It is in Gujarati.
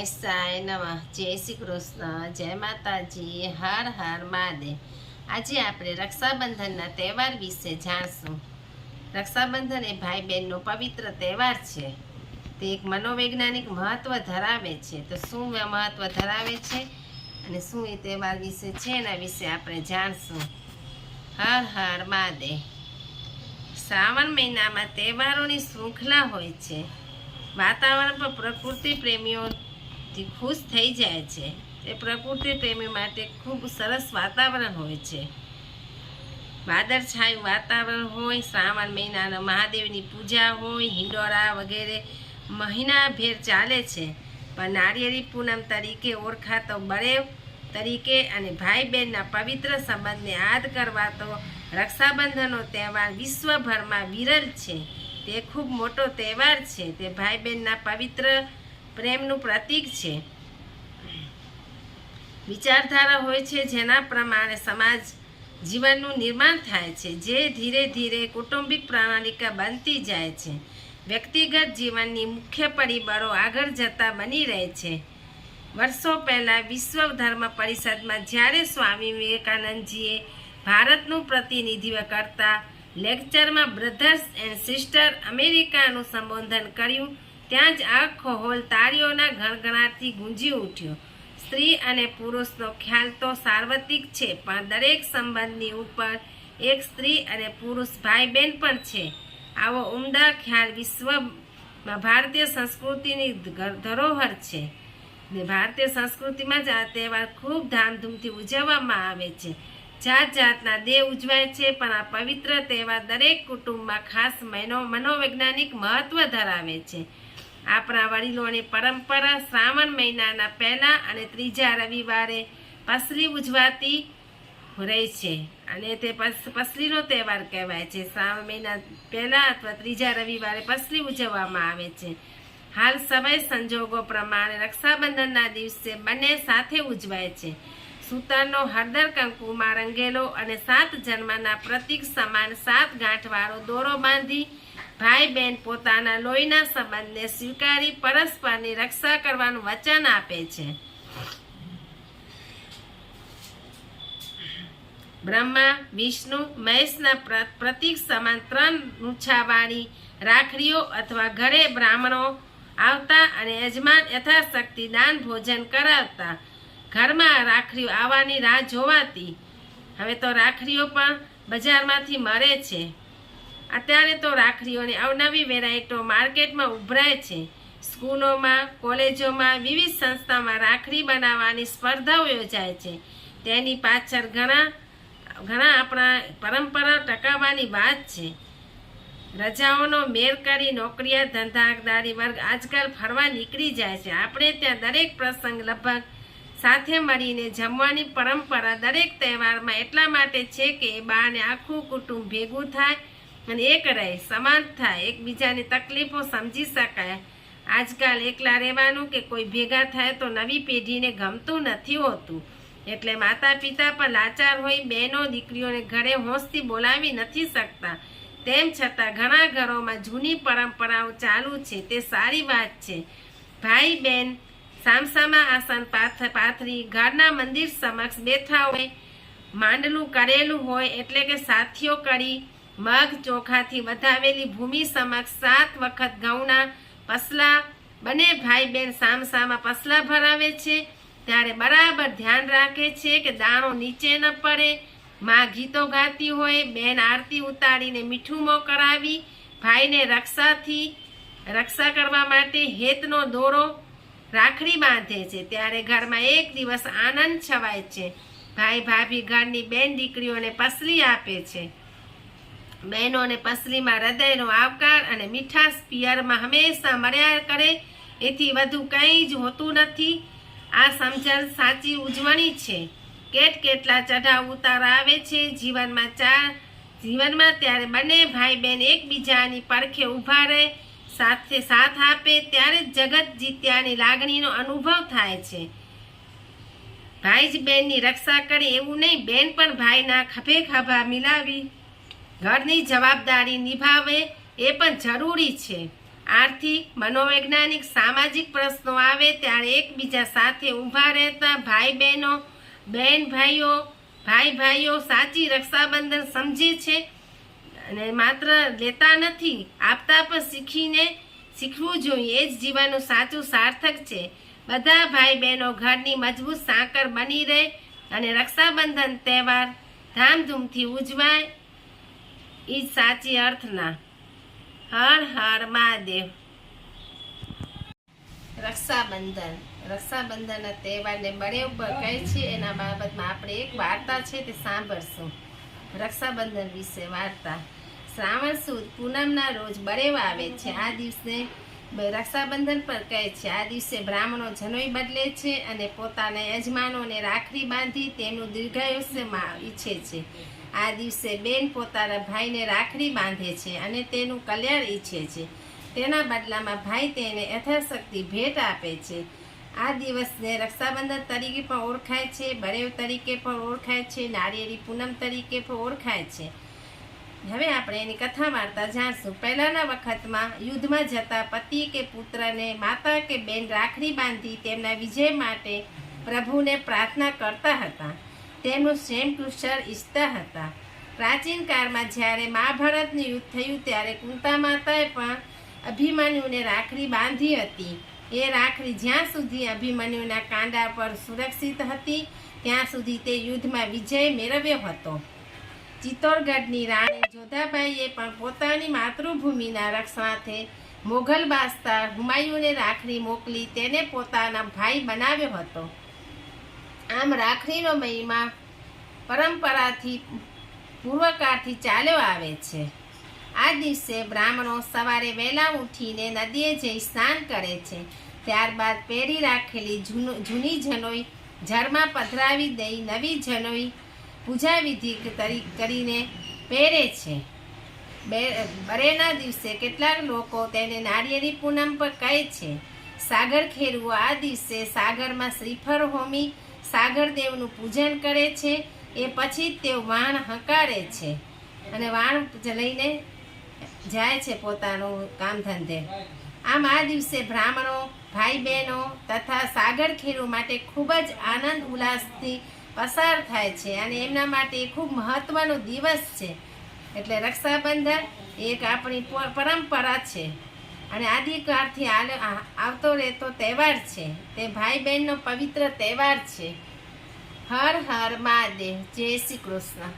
ગણેશાય નમઃ। જય શ્રી કૃષ્ણ, જય માતાજી, હર હર મહાદેવ। આજે આપણે રક્ષાબંધનના તહેવાર વિશે જાણશું। રક્ષાબંધન એ ભાઈ બહેનનો પવિત્ર તહેવાર છે। તે એક મનોવૈજ્ઞાનિક મહત્વ ધરાવે છે। તો શું મહત્વ ધરાવે છે અને શું એ તહેવાર વિશે છે એના વિશે આપણે જાણશું। હર હર મહાદેવ। શ્રાવણ મહિનામાં તહેવારોની શૃંખલા હોય છે। વાતાવરણ પર પ્રકૃતિ પ્રેમીઓથી ખુશ થઈ જાય છે। તે પ્રકૃતિ પ્રેમી માટે ખૂબ સરસ વાતાવરણ હોય છે। વાદળછાયું વાતાવરણ હોય, શ્રાવણ મહિનાના મહાદેવની પૂજા હોય, હિંડોળા વગેરે મહિનાભેર ચાલે છે। પણ નારિયેળી પૂનમ તરીકે ઓળખાતો બળેવ તરીકે અને ભાઈ બહેનના પવિત્ર સંબંધને યાદ કરવા તો રક્ષાબંધનનો તહેવાર વિશ્વભરમાં વિરલ છે। તે ખૂબ મોટો તહેવાર છે। તે ભાઈ બહેનના પવિત્ર પ્રેમનું પ્રતીક છે। વિચારધારા હોય છે જેના પ્રમાણે સમાજ જીવનનું નિર્માણ થાય છે, જે ધીરે ધીરે કૌટુંબિક પ્રણાલિકા બનતી જાય છે। વ્યક્તિગત જીવનની મુખ્ય પરિબળો આગળ જતા બની રહે છે। વર્ષો પહેલાં વિશ્વ ધર્મ પરિષદમાં જ્યારે સ્વામી વિવેકાનંદજીએ ભારતનું પ્રતિનિધિત્વ કરતા લેક્ચરમાં બ્રધર્સ એન્ડ સિસ્ટર અમેરિકાનું સંબોધન કર્યું, ત્યાં જ આખો હોલ તાળીઓના ગણગણાટથી ગુંજી ઉઠ્યો। સ્ત્રી અને પુરુષનો ખ્યાલ તો સાર્વત્રિક છે, પણ દરેક સંબંધની ઉપર એક સ્ત્રી અને પુરુષ ભાઈ બહેન પણ છે। આવો ઉમદા ખ્યાલ વિશ્વમાં ભારતીય સંસ્કૃતિની ધરોહર છે। ભારતીય સંસ્કૃતિમાં જ આ તહેવાર ખૂબ ધામધૂમથી ઉજવવામાં આવે છે। જાત જાતના દેવ ઉજવાય છે, પણ આ પવિત્ર તહેવાર દરેક કુટુંબમાં ખાસ મનોવૈજ્ઞાનિક મહત્વ ધરાવે છે। આપણા વડીલોની પરંપરા શ્રાવણ મહિનાના પહેલા અને ત્રીજા રવિવારે પસલી ઉજવાતી રહી છે અને તે પસલીનો તહેવાર કહેવાય છે। શ્રાવણ મહિના પહેલા અથવા ત્રીજા રવિવારે પસલી ઉજવવામાં આવે છે। હાલ સમય સંજોગો પ્રમાણે રક્ષાબંધનના દિવસે બંને સાથે ઉજવાય છે। સૂતરનો હળદર કંકુમાં રંગેલો અને 7 જન્મના પ્રતીક સમાન 7 ગાંઠવાળો દોરો બાંધી ભાઈ બહેન પોતાના લોહીના સંબંધને સ્વીકારી પરસ્પરની રક્ષા કરવાનું વચન આપે છે। બ્રહ્મા, વિષ્ણુ, મહેશના પ્રતીક સમાન 3 મૂછાવાળી રાખડીઓ અથવા ઘરે બ્રાહ્મણો આવતા અને યજમાન યથાશક્તિ દાન ભોજન કરાવતા। ઘરમાં રાખડીઓ આવવાની રાહ જોવાતી। હવે તો રાખડીઓ પણ બજારમાંથી મળે છે। અત્યારે તો રાખડીઓની અવનવી વેરાયટીઓ માર્કેટમાં ઉભરાય છે। સ્કૂલોમાં, કોલેજોમાં, વિવિધ સંસ્થામાં રાખડી બનાવવાની સ્પર્ધાઓ યોજાય છે। તેની પાછળ ઘણા આપણા પરંપરા ટકાવવાની વાત છે। રજાઓનો મેર કરી નોકરિયા ધંધાદારી વર્ગ આજકાલ ફરવા નીકળી જાય છે। આપણે ત્યાં દરેક પ્રસંગ લગભગ સાથે મળીને જમવાની પરંપરા દરેક તહેવારમાં એટલા માટે છે કે એ બહાને આખું કુટુંબ ભેગું થાય અને એક રહે, સમાન થાય, એકબીજાની તકલીફો સમજી શકાય। આજકાલ એકલા રહેવાનું કે કોઈ ભેગા થાય તો નવી પેઢીને ગમતું નથી હોતું, એટલે માતા પિતા પણ લાચાર હોય બહેનો દીકરીઓને ઘરે હોંશથી બોલાવી નથી શકતા। તેમ છતાં ઘણા ઘરોમાં જૂની પરંપરાઓ ચાલુ છે, તે સારી વાત છે। ભાઈ બહેન સામસામા આસન પાથરી ઘરના મંદિર સમક્ષ બેઠા હોય, માંડલું કરેલું હોય એટલે કે સાથીઓ કરી મગ ચોખાથી વધાવેલી ભૂમિ સમક્ષ 7 વખત ઘઉંના પસલા બંને ભાઈ બહેન સામસામા પસલા ભરાવે છે, ત્યારે બરાબર ધ્યાન રાખે છે કે દાણો નીચે ન પડે। માં ગીતો ગાતી હોય, બેન આરતી ઉતારીને મીઠું મોં કરાવી ભાઈને રક્ષા કરવા માટે હેતનો દોરો રાખડી બાંધે છે। ત્યારે ઘરમાં એક દિવસ આનંદ છવાય છે। ભાઈ ભાભી ઘરની બેન દીકરીઓને પસલી આપે છે। બહેનોને પસલીમાં હૃદયનો આવકાર અને મીઠાશ પિયરમાં હંમેશા મળ્યા કરે, એથી વધુ કંઈ જ હોતું નથી। આ સમજણ સાચી ઉજવણી છે। કેટલા ચઢાવ ઉતાર આવે છે જીવનમાં ત્યારે બંને ભાઈ બહેન એકબીજાની પડખે ઊભા રહે, સાથે સાથ આપે, ત્યારે જગત જીત્યાની લાગણીનો અનુભવ થાય છે। ભાઈ જ બહેનની રક્ષા કરે એવું નહીં, બહેન પણ ભાઈના ખભે ખભા મિલાવી ઘરની જવાબદારી નિભાવે એ પણ જરૂરી છે। આર્થિક, મનોવૈજ્ઞાનિક, સામાજિક પ્રશ્નો આવે ત્યારે એકબીજા સાથે ઊભા રહેતા ભાઈ બહેનો, બહેન ભાઈઓ, ભાઈ ભાઈઓ સાચી રક્ષાબંધન સમજે છે અને માત્ર લેતા નથી, આપતા પણ શીખવું જોઈએ. એ જ જીવનનું સાચું સાર્થક છે. બધા ભાઈ બહેનો ઘરની મજબૂત સાંકળ બની રહે અને રક્ષાબંધન તહેવાર ધામધૂમથી ઉજવાય. એ જ સાચી અર્થના. હર હર મહાદેવ. રક્ષાબંધનના તહેવારને બળેવ પર કહે છે. એના બાબતમાં આપણે એક વાર્તા છે તે સાંભળશું. રક્ષાબંધન વિશે વાર્તા. શ્રાવણ સુદ પૂનમના રોજ બળેવ આવે છે. આ દિવસે રક્ષાબંધન પર કહે છે. આ દિવસે બ્રાહ્મણો જનોઈ બદલે છે અને પોતાના યજમાનોને રાખડી બાંધી તેમનું દીર્ઘાયુષ્ય ઈચ્છે છે. આ દિવસે બેન પોતાના ભાઈને રાખડી બાંધે છે અને તેનું કલ્યાણ ઈચ્છે છે. તેના બદલામાં ભાઈ તેને યથાશક્તિ ભેટ આપે છે. આ દિવસને રક્ષાબંધન તરીકે પણ ઓળખાય છે, બળેવ તરીકે પણ ઓળખાય છે, નાળિયેરી પૂનમ તરીકે પણ ઓળખાય છે. હવે આપણે એની કથા વાર્તા જાણશું. પહેલાના વખતમાં યુદ્ધમાં જતા પતિ કે પુત્રને માતા કે બેન રાખડી બાંધી તેમના વિજય માટે પ્રભુને પ્રાર્થના કરતા હતા. તેમનું ક્ષેમ કુશળ ઈચ્છતા હતા. પ્રાચીન કાળમાં જ્યારે મહાભારતનું યુદ્ધ થયું ત્યારે કુંતા માતાએ પણ અભિમન્યુને રાખડી બાંધી હતી. એ રાખડી જ્યાં સુધી અભિમન્યુના કાંડા પર સુરક્ષિત હતી ત્યાં સુધી તે યુદ્ધમાં વિજય મેળવ્યો હતો. ચિત્તોડગઢની રાણી જોધાબાઈએ પણ પોતાની માતૃભૂમિના રક્ષણાર્થે મોગલ બાદશાહ હુમાયુને રાખડી મોકલી તેને પોતાના ભાઈ બનાવ્યો હતો. આમ રાખડીનો મહિમા પરંપરાથી પૂર્વકાળથી ચાલ્યો આવે છે. આ દિવસે બ્રાહ્મણો સવારે વહેલા ઉઠીને નદીએ જઈ સ્નાન કરે છે. ત્યારબાદ પહેરી રાખેલી જૂની જનોઈ જળમાં પધરાવી દઈ નવી જનોઈ પૂજા વિધિ કરીને પહેરે છે. બળેવના દિવસે કેટલાક લોકો તેને નાળિયેરી પૂનમ પર કહે છે. સાગર ખેડૂઓ આ દિવસે સાગરમાં શ્રીફળ હોમી સાગરદેવનું પૂજન કરે છે. એ પછી તેઓ વાણ હંકારે છે અને વાણ લઈને જાય છે પોતાનું કામ ધંધે. આમ આ દિવસે બ્રાહ્મણો, ભાઈ બહેનો તથા સાગર ખેડૂ માટે ખૂબ જ આનંદ ઉલ્લાસથી પસાર થાય છે અને એમના માટે ખૂબ મહત્વનો દિવસ છે. એટલે રક્ષાબંધન એક આપણી પરંપરા છે અને આદિકાળથી આવતો રહેતો તહેવાર છે. તે ભાઈ બહેનનો પવિત્ર તહેવાર છે. હર હર મહાદેવ. જય શ્રી કૃષ્ણ.